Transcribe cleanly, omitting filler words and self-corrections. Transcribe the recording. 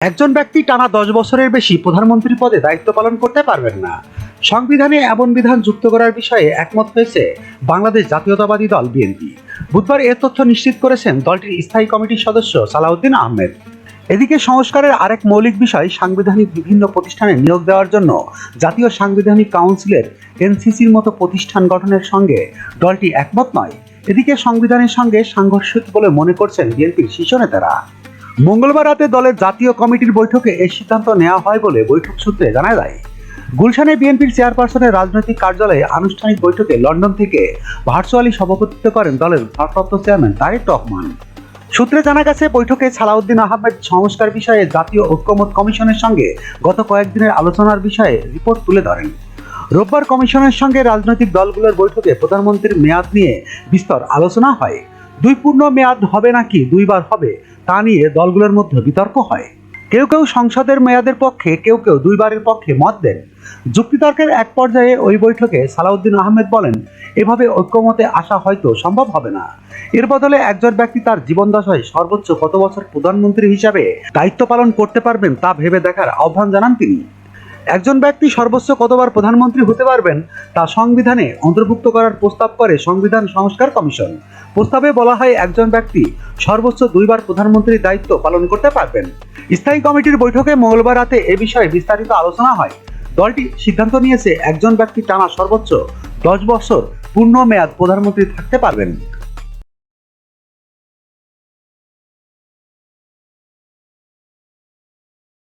একজন ব্যক্তি টানা 10 বছরের বেশি প্রধানমন্ত্রী পদে দায়িত্ব পালন করতে পারবেন না। সংবিধানে এমন বিধান যুক্ত করার বিষয়ে একমত হয়েছে বাংলাদেশ জাতীয়তাবাদী দল বিএনপি। বুধবার এ তথ্য নিশ্চিত করেছেন দলটির স্থায়ী কমিটির সদস্য সালাউদ্দিন আহমেদ। এদিকে সংস্কারের আরেক মৌলিক বিষয় সাংবিধানিক বিভিন্ন প্রতিষ্ঠানে নিয়োগ দেওয়ার জন্য জাতীয় সাংবিধানিক কাউন্সিলের এনসিসির মতো প্রতিষ্ঠান গঠনের সঙ্গে দলটি একমত নয়। এদিকে সংবিধানের সঙ্গে সাংঘর্ষিক বলে মনে করছেন বিএনপির শীর্ষ নেতারা। মঙ্গলবার রাতে দলের জাতীয় কমিটির বৈঠকে এই সিদ্ধান্ত নেওয়া হয় বলে বৈঠক সূত্রে জানা যায়। গুলশানে বিএনপির চেয়ারপারসনের রাজনৈতিক কার্যালয়ে আনুষ্ঠানিক বৈঠকে লন্ডন থেকে ভার্চুয়ালি সভাপতিত্ব করেন দলের ভারপ্রাপ্ত চেয়ারম্যান তারেক রহমান। সূত্রে জানা গেছে, বৈঠকে সালাউদ্দিন আহমেদ সংস্কার বিষয়ে জাতীয় ঐক্যমত্য কমিশনের সঙ্গে গত কয়েকদিনের আলোচনার বিষয়ে রিপোর্ট তুলে ধরেন। রোববার কমিশনের সঙ্গে রাজনৈতিক দলগুলোর বৈঠকে প্রধানমন্ত্রীর মেয়াদ নিয়ে বিস্তর আলোচনা হয়। দুই পূর্ণ মেয়াদ হবে নাকি দুইবার হবে তা নিয়ে দলগুলোর মধ্যে বিতর্ক হয়। কেউ কেউ সংসদের মেয়াদের পক্ষে, কেউ কেউ দুইবারের পক্ষে মত দেন। যুক্তিতর্কের এক পর্যায়ে ওই বৈঠকে সালাউদ্দিন আহমেদ বলেন, এভাবে ঐক্যমতে আসা হয়তো সম্ভব হবে না। এর বদলে একজন ব্যক্তি তার জীবনদশায় সর্বোচ্চ কত বছর প্রধানমন্ত্রী হিসাবে দায়িত্ব পালন করতে পারবেন তা ভেবে দেখার আহ্বান জানান তিনি। একজন ব্যক্তি সর্বোচ্চ কতবার প্রধানমন্ত্রী হতে পারবেন তা সংবিধানে অন্তর্ভুক্ত করার প্রস্তাব করে সংবিধান সংস্কার কমিশন। প্রস্তাবে বলা হয়, একজন ব্যক্তি সর্বোচ্চ দুইবার প্রধানমন্ত্রীর দায়িত্ব পালন করতে পারবেন। স্থায়ী কমিটির বৈঠকে মঙ্গলবার রাতে এ বিষয়ে বিস্তারিত আলোচনা হয়। দলটি সিদ্ধান্ত নিয়েছে, একজন ব্যক্তি টানা সর্বোচ্চ 10 বছর পূর্ণ মেয়াদ প্রধানমন্ত্রী থাকতে পারবেন।